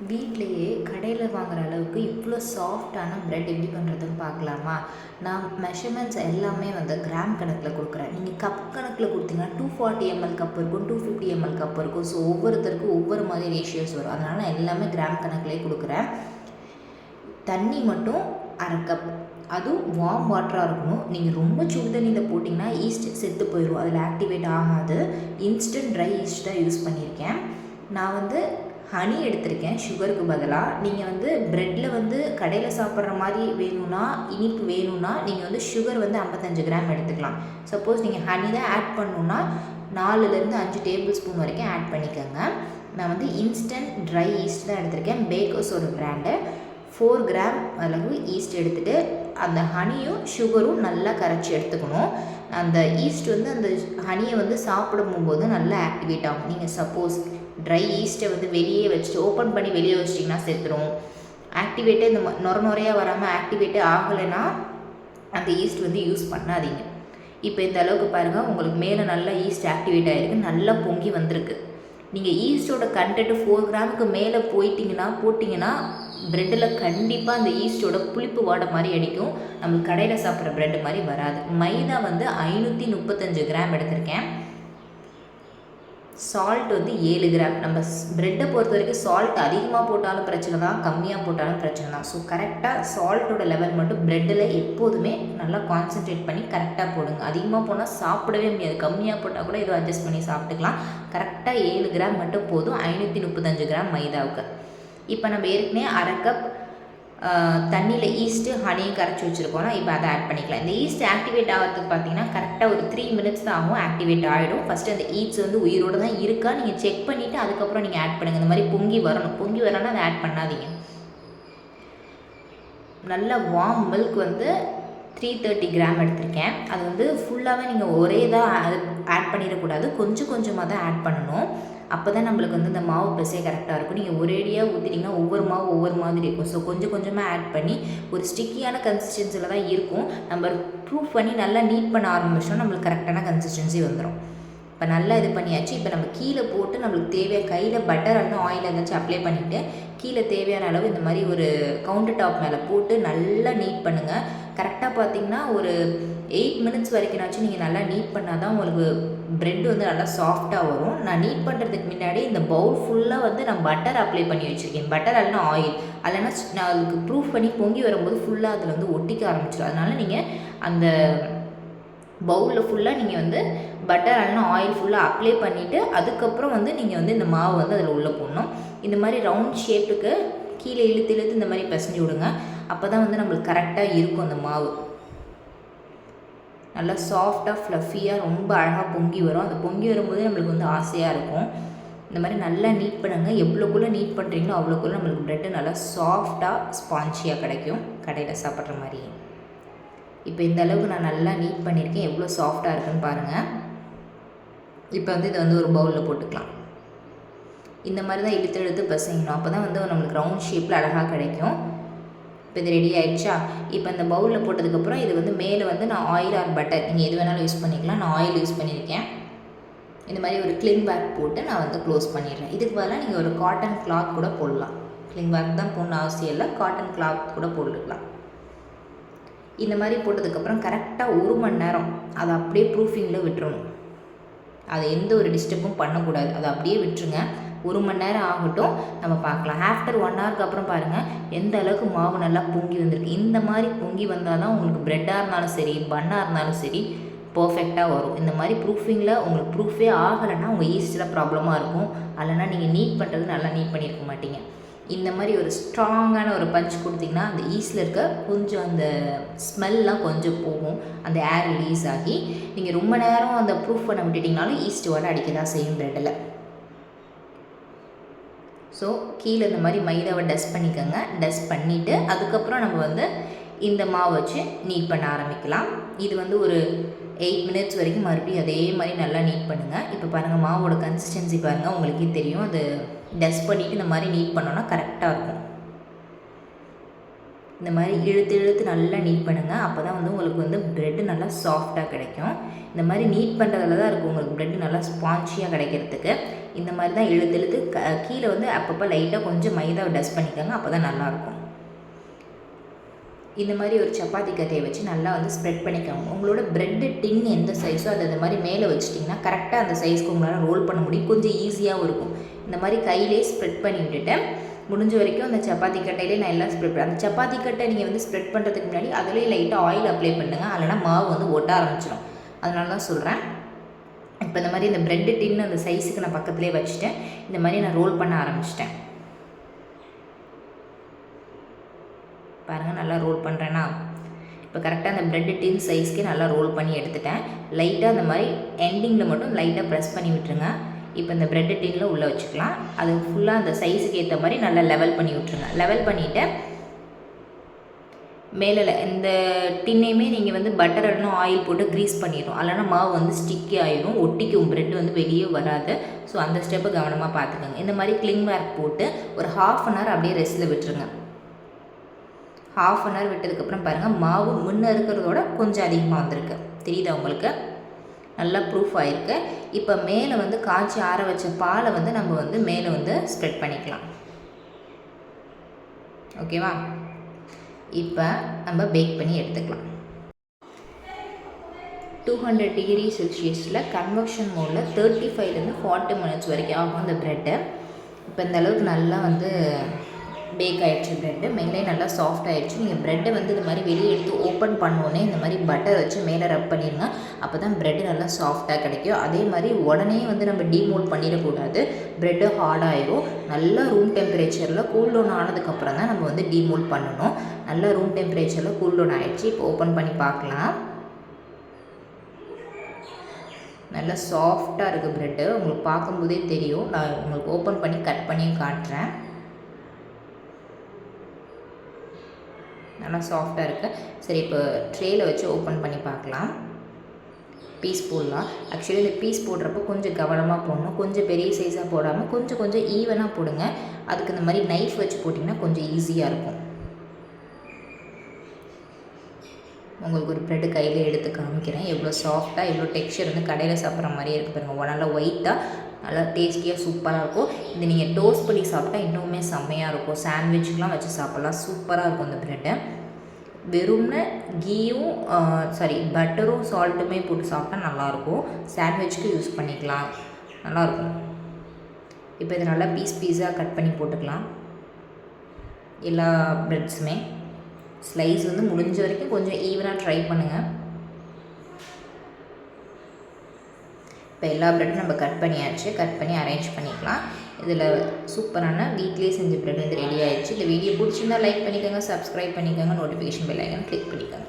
வீட்லேயே கடையில் வாங்குற அளவுக்கு இவ்வளோ சாஃப்டான ப்ரெட் எப்படி பண்ணுறதுன்னு பார்க்கலாமா? நான் மெஷர்மெண்ட்ஸ் எல்லாமே வந்து கிராம் கணக்கில் கொடுக்குறேன். நீங்கள் கப் கணக்கில் கொடுத்தீங்கன்னா 240 ml கப் இருக்கும், 250 ml கப் இருக்கும். ஸோ ஒவ்வொருத்தருக்கும் ஒவ்வொரு மாதிரி ரேஷியோஸ் வரும். அதனால் நான் எல்லாமே கிராம் கணக்கிலே கொடுக்குறேன். தண்ணி மட்டும் 1/2 கப், அதுவும் வார்ம் வாட்டராக இருக்கணும். நீங்கள் ரொம்ப சுடு தண்ணியில் போட்டிங்கன்னா ஈஸ்ட் செத்து போயிடும், அதில் ஆக்டிவேட் ஆகாது. இன்ஸ்டன்ட் ட்ரை ஈஸ்ட் தான் யூஸ் பண்ணியிருக்கேன். நான் வந்து ஹனி எடுத்திருக்கேன் சுகருக்கு பதிலாக. நீங்கள் வந்து ப்ரெட்டில் வந்து கடையில் சாப்பிட்ற மாதிரி வேணும்னா, இனிப்பு வேணும்னா நீங்கள் வந்து சுகர் வந்து 55 கிராம் எடுத்துக்கலாம். சப்போஸ் நீங்கள் ஹனி தான் ஆட் பண்ணணுன்னா 4லேருந்து 5 டேபிள் ஸ்பூன் வரைக்கும் ஆட் பண்ணிக்கோங்க. நான் வந்து இன்ஸ்டன்ட் ட்ரை ஈஸ்ட் தான் எடுத்திருக்கேன், பேக்கர்ஸோட பிராண்டு. 4 கிராம் அளவு ஈஸ்ட் எடுத்துகிட்டு அந்த ஹனியும் சுகரும் நல்லா கரைச்சி எடுத்துக்கணும். அந்த ஈஸ்ட் வந்து அந்த ஹனியை வந்து சாப்பிடும்போது நல்லா ஆக்டிவேட் ஆகும். நீங்கள் சப்போஸ் ட்ரை ஈஸ்ட்டை வந்து வெளியே வச்சுட்டு ஓப்பன் பண்ணி வெளியே வச்சிட்டிங்கன்னா செத்துரும். ஆக்டிவேட்டே இந்த நுரையாக வராமல் ஆக்டிவேட்டே ஆகலைன்னா அந்த ஈஸ்ட் வந்து யூஸ் பண்ணாதீங்க. இப்போ இந்த அளவுக்கு பாருங்கள், உங்களுக்கு மேலே நல்லா ஈஸ்ட் ஆக்டிவேட் ஆகிருக்கு, நல்லா பொங்கி வந்திருக்கு. நீங்கள் ஈஸ்ட்டோட கண்டென்ட்டு 4 கிராமுக்கு மேலே போட்டிங்கன்னா ப்ரெட்டில் கண்டிப்பாக அந்த ஈஸ்ட்டோட புளிப்பு வாடை மாதிரி அடிக்கும். நம்மளுக்கு கடையில் சாப்பிட்ற ப்ரெட்டு மாதிரி வராது. மைதா வந்து 535 கிராம் எடுத்திருக்கேன். சால்ட் வந்து 7 கிராம். நம்ம ப்ரெட்டை பொறுத்த வரைக்கும் சால்ட் அதிகமாக போட்டாலும் பிரச்சனை தான், கம்மியாக போட்டாலும் பிரச்சனை தான். ஸோ கரெக்டாக சால்ட்டோட லெவல் மட்டும் ப்ரெட்டில் எப்போதுமே நல்லா கான்சன்ட்ரேட் பண்ணி கரெக்டாக போடுங்க. அதிகமாக போனால் சாப்பிடவே முடியாது, கம்மியாக போட்டால் கூட ஏதோ அட்ஜஸ்ட் பண்ணி சாப்பிட்டுக்கலாம். கரெக்டாக 7 கிராம் மட்டும் போதும் 535 கிராம் மைதாவுக்கு. இப்போ நம்ம ஏற்கனவே 1/2 கப் தண்ணியில் ஈஸ்ட்டு ஹனியும் கரைச்சி வச்சுருக்கோம்னா இப்போ அதை ஆட் பண்ணிக்கலாம். இந்த ஈஸ்ட் ஆக்டிவேட் ஆகிறதுக்கு பார்த்தீங்கன்னா கரெக்டாக ஒரு 3 மினிட்ஸ் தான் ஆகும், ஆக்டிவேட் ஆகிடும். ஃபஸ்ட்டு அந்த ஈஸ்ட் வந்து உயிரோடு தான் இருக்கா நீங்கள் செக் பண்ணிவிட்டு அதுக்கப்புறம் நீங்கள் ஆட் பண்ணுங்கள். இந்த மாதிரி பொங்கி வரணும்னா அதை ஆட் பண்ணாதீங்க. நல்ல வார்ம் மில்க் வந்து 330 கிராம் எடுத்திருக்கேன். அது வந்து ஃபுல்லாகவே நீங்கள் ஒரே தான் ஆட் பண்ணிடக்கூடாது, கொஞ்சம் கொஞ்சமாக தான் ஆட் பண்ணணும். அப்போ தான் நம்மளுக்கு வந்து இந்த மாவு பிசைய கரெக்டாக இருக்கும். நீங்கள் ஒரேடியாக ஊற்றிட்டிங்கன்னா ஒவ்வொரு மாவு ஒவ்வொரு மாதிரி இருக்கும். ஸோ கொஞ்சம் கொஞ்சமாக ஆட் பண்ணி ஒரு ஸ்டிக்கியான கன்சிஸ்டன்சியில் தான் இருக்கும். நம்ம ப்ரூஃப் பண்ணி நல்லா நீட் பண்ண ஆரம்பிச்சோம், நம்மளுக்கு கரெக்டான கன்சிஸ்டன்சி வந்துடும். இப்போ நல்லா இது பண்ணியாச்சு. இப்போ நம்ம கீழே போட்டு நம்மளுக்கு தேவையான கையில் பட்டர் அல்லது ஆயில் ஏதாச்சும் அப்ளை பண்ணிவிட்டு கீழே தேவையான அளவு இந்த மாதிரி ஒரு கவுண்டர் டாப் மேலே போட்டு நல்லா நீட் பண்ணுங்கள். கரெக்டாக பார்த்தீங்கன்னா ஒரு 8 மினிட்ஸ் வரைக்கும்னாச்சும் நீங்கள் நல்லா நீட் பண்ணால் தான் உங்களுக்கு ப்ரெட் வந்து நல்லா சாஃப்டாக வரும். நான் நீட் பண்ணுறதுக்கு முன்னாடி இந்த பவுல் ஃபுல்லாக வந்து நான் பட்டர் அப்ளை பண்ணி வச்சுருக்கேன். பட்டர் இல்லைனா ஆயில், இல்லைனா நான் அதுக்கு ப்ரூஃப் பண்ணி பொங்கி வரும்போது ஃபுல்லாக அதில் வந்து ஒட்டிக்க ஆரம்பிச்சிடும். அதனால் நீங்கள் அந்த பவுலில் ஃபுல்லாக நீங்கள் வந்து பட்டர் இல்லைனா ஆயில் ஃபுல்லாக அப்ளை பண்ணிவிட்டு அதுக்கப்புறம் வந்து நீங்கள் வந்து இந்த மாவு வந்து அதில் உள்ளே போடணும். இந்த மாதிரி ரவுண்ட் ஷேப்புக்கு கீழே இழுத்து இந்த மாதிரி பிசைஞ்சு விடுங்க. அப்போ தான் வந்து நம்மளுக்கு கரெக்டாக இருக்கும். அந்த மாவு நல்லா சாஃப்டாக ஃப்ளஃபியாக ரொம்ப அழகாக பொங்கி வரும். அது பொங்கி வரும்போது நம்மளுக்கு வந்து ஆசையாக இருக்கும். இந்த மாதிரி நல்லா நீட் பண்ணுங்கள். எவ்வளோக்குள்ளே நீட் பண்ணுறீங்களோ அவ்வளோக்குள்ளே நம்மளுக்கு ப்ரெட்டு நல்லா சாஃப்டாக ஸ்பான்ச்சியாக கிடைக்கும், கடையில் சாப்பிட்ற மாதிரி. இப்போ இந்த அளவுக்கு நான் நல்லா நீட் பண்ணியிருக்கேன். எவ்வளோ சாஃப்டாக இருக்குன்னு பாருங்கள். இப்போ வந்து இதை வந்து ஒரு பவுலில் போட்டுக்கலாம். இந்த மாதிரி தான் இழுத்து பிசையணும். அப்போ தான் வந்து நம்மளுக்கு ரவுண்ட் ஷேப்பில் அழகாக கிடைக்கும். இப்போ இது ரெடி ஆகிடுச்சா? இப்போ இந்த பவுலில் போட்டதுக்கப்புறம் இது வந்து மேலே வந்து நான் ஆயில் ஆர் பட்டர் நீங்கள் எது வேணாலும் யூஸ் பண்ணிக்கலாம். நான் ஆயில் யூஸ் பண்ணியிருக்கேன். இந்த மாதிரி ஒரு கிளிங் பேக் போட்டு நான் வந்து க்ளோஸ் பண்ணிடுறேன். இதுக்கு பதிலாக நீங்கள் ஒரு காட்டன் கிளாத் கூட போடலாம். கிளிங் பேக் தான் போடணும் அவசியம் இல்லை, காட்டன் கிளாத் கூட போட்டுக்கலாம். இந்த மாதிரி போட்டதுக்கப்புறம் கரெக்டாக 1 மணி நேரம் அதை அப்படியே ப்ரூஃபிங்கில் விட்டுறணும். அதை எந்த ஒரு டிஸ்டர்பும் பண்ணக்கூடாது, அதை அப்படியே விட்டுருங்க. 1 மணி நேரம் ஆகட்டும், நம்ம பார்க்கலாம். ஆஃப்டர் 1 ஹவருக்கு அப்புறம் பாருங்கள் எந்த அளவுக்கு மாவு நல்லா பொங்கி வந்திருக்கு. இந்த மாதிரி பொங்கி வந்தால் தான் உங்களுக்கு ப்ரெட்டாக இருந்தாலும் சரி, பன்னாக இருந்தாலும் சரி பர்ஃபெக்டாக வரும். இந்த மாதிரி ப்ரூஃபிங்கில் உங்களுக்கு ப்ரூஃபே ஆகலைன்னா உங்கள் ஈஸ்டில் ப்ராப்ளமாக இருக்கும். இல்லைனா நீங்கள் நீட் பண்ணுறது நல்லா நீட் பண்ணியிருக்க மாட்டீங்க. இந்த மாதிரி ஒரு ஸ்ட்ராங்கான ஒரு பஞ்ச் கொடுத்திங்கன்னா அந்த ஈஸ்டில் இருக்க கொஞ்சம் அந்த ஸ்மெல்லாம் கொஞ்சம் போகும், அந்த ஏர் ரிலீஸ் ஆகி நீங்கள் ரொம்ப நேரம் அந்த ப்ரூஃப் பண்ண விட்டுட்டிங்கனாலும் ஈஸ்ட் வடை அடிக்க தான் செய்யும் ப்ரெட்டில். ஸோ கீழே இந்த மாதிரி மைதாவை டஸ்ட் பண்ணிக்கோங்க. டஸ்ட் பண்ணிவிட்டு அதுக்கப்புறம் நம்ம வந்து இந்த மாவு வச்சு நீட் பண்ண ஆரம்பிக்கலாம். இது வந்து ஒரு 8 மினிட்ஸ் வரைக்கும் மறுபடியும் அதே மாதிரி நல்லா நீட் பண்ணுங்கள். இப்போ பாருங்கள் மாவோட கன்சிஸ்டன்சி பாருங்கள், உங்களுக்கே தெரியும். அது டஸ்ட் பண்ணிவிட்டு இந்த மாதிரி நீட் பண்ணோன்னா கரெக்டாக இருக்கும். இந்த மாதிரி இழுத்து இழுத்து நல்லா நீட் பண்ணுங்கள். அப்போ தான் வந்து உங்களுக்கு வந்து ப்ரெட்டு நல்லா சாஃப்டாக கிடைக்கும். இந்த மாதிரி நீட் பண்ணுறதுல தான் இருக்கும் உங்களுக்கு ப்ரெட்டு நல்லா ஸ்பான்ச்சியாக கிடைக்கிறதுக்கு. இந்த மாதிரி தான் இழுத்து இழுத்து கீழே வந்து அப்பப்போ லைட்டாக கொஞ்சம் மைதாவை டஸ்ட் பண்ணிக்கோங்க. அப்போ தான் நல்லாயிருக்கும். இந்த மாதிரி ஒரு சப்பாத்தி கட்டையை வச்சு நல்லா வந்து ஸ்ப்ரெட் பண்ணிக்கோங்க. உங்களோட ப்ரெட்டு டின் எந்த சைஸோ அது அந்த மாதிரி மேலே வச்சிட்டிங்கன்னா கரெக்டாக அந்த சைஸ்க்கு உங்களால் ரோல் பண்ண முடியும். கொஞ்சம் ஈஸியாகவும் இருக்கும். இந்த மாதிரி கையிலே ஸ்ப்ரெட் பண்ணி விட்டுட்டு முடிஞ்ச வரைக்கும் அந்த சப்பாத்தி கட்டையிலே நான் எல்லாம் ஸ்ப்ரெட் பண்ணேன். அந்த சப்பாத்தி கட்டை நீங்கள் வந்து ஸ்ப்ரெட் பண்ணுறதுக்கு முன்னாடி அதிலே லைட்டாக ஆயில் அப்ளை பண்ணுங்கள். இல்லைனா மாவு வந்து ஒட்ட ஆரம்பிச்சிடும். அதனால தான் சொல்கிறேன். இப்போ இந்த மாதிரி இந்த ப்ரெட்டு டின்னு அந்த சைஸுக்கு நான் பக்கத்துலேயே வச்சுட்டேன். இந்த மாதிரி நான் ரோல் பண்ண ஆரம்பிச்சிட்டேன். பாருங்கள், நல்லா ரோல் பண்ணுறேன்னா இப்போ கரெக்டாக அந்த ப்ரெட்டு டின் சைஸ்க்கே நல்லா ரோல் பண்ணி எடுத்துட்டேன். லைட்டாக அந்த மாதிரி எண்டிங்கில் மட்டும் லைட்டாக ப்ரெஸ் பண்ணி விட்டுருங்க. இப்போ இந்த ப்ரெட்டு டின்னில் உள்ளே வச்சுக்கலாம். அது ஃபுல்லாக அந்த சைஸுக்கு ஏற்ற மாதிரி நல்லா லெவல் பண்ணி விட்ருங்க. லெவல் பண்ணிவிட்டு மேலே இந்த டின்னையுமே நீங்கள் வந்து பட்டர் இல்லைனா ஆயில் போட்டு க்ரீஸ் பண்ணிடும். இல்லைனா மாவு வந்து ஸ்டிக்கி ஆகிடும், ஒட்டிக்கும், ப்ரெட் வந்து வெளியே வராது. ஸோ அந்த ஸ்டெப்பை கவனமாக பார்த்துக்கோங்க. இந்த மாதிரி கிளிங் வேர்க் போட்டு ஒரு 1/2 அன் ஹவர் அப்படியே ரெஸ்ட்டில் விட்டுருங்க. 1/2 அன் ஹவர் விட்டதுக்கப்புறம் பாருங்கள், மாவு முன்னே இருக்கிறதோட கொஞ்சம் அதிகமாக வந்திருக்கு. தெரியுதா உங்களுக்கு? நல்லா ப்ரூஃப் ஆகிருக்கு. இப்போ மேலே வந்து காய்ச்சி ஆற வச்ச பாலை வந்து நம்ம வந்து மேலே வந்து ஸ்ப்ரெட் பண்ணிக்கலாம். ஓகேவா? இப்போ நம்ம பேக் பண்ணி எடுத்துக்கலாம். 200 டிகிரி செல்சியஸில் கன்வெக்ஷன் மோடில் 35லேருந்து 40 மினிட்ஸ் வரைக்கும் ஆகும் அந்த ப்ரெட்டு. இப்போ இந்த அளவுக்கு நல்லா வந்து பேக் ஆகிடுச்சு ப்ரெட்டு. மேலே நல்லா சாஃப்ட் ஆகிடுச்சு. நீங்கள் ப்ரெட்டை வந்து இந்த மாதிரி வெளியே எடுத்து ஓப்பன் பண்ணோன்னே இந்த மாதிரி பட்டர் வச்சு மேலே ரப் பண்ணிடுங்க. அப்போ தான் ப்ரெட்டு நல்லா சாஃப்டாக கிடைக்கும். அதே மாதிரி உடனே வந்து நம்ம டீமோல்ட் பண்ணிடக்கூடாது. ப்ரெட்டு ஹார்டாகிடும். நல்லா ரூம் டெம்பரேச்சரில் கூல் டவுன் ஆனதுக்கப்புறம் தான் நம்ம வந்து டீமோல்ட் பண்ணணும். நல்லா ரூம் டெம்பரேச்சரில் கூல் டவுன் ஆகிடுச்சு. இப்போ ஓப்பன் பண்ணி பார்க்கலாம். நல்லா சாஃப்டாக இருக்குது ப்ரெட்டு. உங்களுக்கு பார்க்கும்போதே தெரியும். நான் உங்களுக்கு ஓப்பன் பண்ணி கட் பண்ணியும் காட்டுறேன். நல்லா சாஃப்டாக இருக்குது. சரி, இப்போ ட்ரேயில் வச்சு ஓப்பன் பண்ணி பார்க்கலாம். பீஸ் போடலாம். ஆக்சுவலி இந்த பீஸ் போடுறப்போ கொஞ்சம் கவனமாக போடணும். கொஞ்சம் பெரிய சைஸாக போடாமல் கொஞ்சம் கொஞ்சம் ஈவனாக போடுங்க. அதுக்கு இந்த மாதிரி நைஃப் வச்சு போட்டிங்கன்னா கொஞ்சம் ஈஸியாக இருக்கும். உங்களுக்கு ஒரு ப்ரெட்டு கையில் எடுத்து காமிக்கிறேன். எவ்வளோ சாஃப்டாக, எவ்வளோ டெக்ஸ்சர் வந்து கடையில் சாப்பிட்ற மாதிரியே இருக்குது பாருங்கள். நல்லா ஒயிட்டாக, நல்லா டேஸ்டியாக சூப்பராக இருக்கும். இது நீங்கள் டோஸ்ட் பண்ணி சாப்பிட்டா இன்னுமே செம்மையாக இருக்கும். சாண்ட்விச்சுக்கெலாம் வச்சு சாப்பிட்லாம். சூப்பராக இருக்கும் இந்த ப்ரெட்டை. வெறும்னு கீயும் பட்டரும் சால்ட்டுமே போட்டு சாப்பிட்டா நல்லாயிருக்கும். சாண்ட்விச்சுக்கு யூஸ் பண்ணிக்கலாம், நல்லாயிருக்கும். இப்போ இதை நல்லா பீஸாக கட் பண்ணி போட்டுக்கலாம். எல்லா ப்ரெட்ஸுமே ஸ்லைஸ் வந்து முடிஞ்ச வரைக்கும் கொஞ்சம் ஈவனாக ட்ரை பண்ணுங்கள். இப்போ எல்லா ப்ரெட்டும் நம்ம கட் பண்ணியாச்சு. கட் பண்ணி அரேஞ்ச் பண்ணிக்கலாம். இதில் சூப்பரான வீட்லேயே செஞ்ச ப்ரெட் வந்து ரெடி ஆகிடுச்சு. இந்த வீடியோ பிடிச்சிருந்தால் லைக் பண்ணிக்கோங்க, சப்ஸ்கிரைப் பண்ணிக்கோங்க, நோட்டிஃபிகேஷன் பெல் ஐக்கான் கிளிக் பண்ணிக்கோங்க.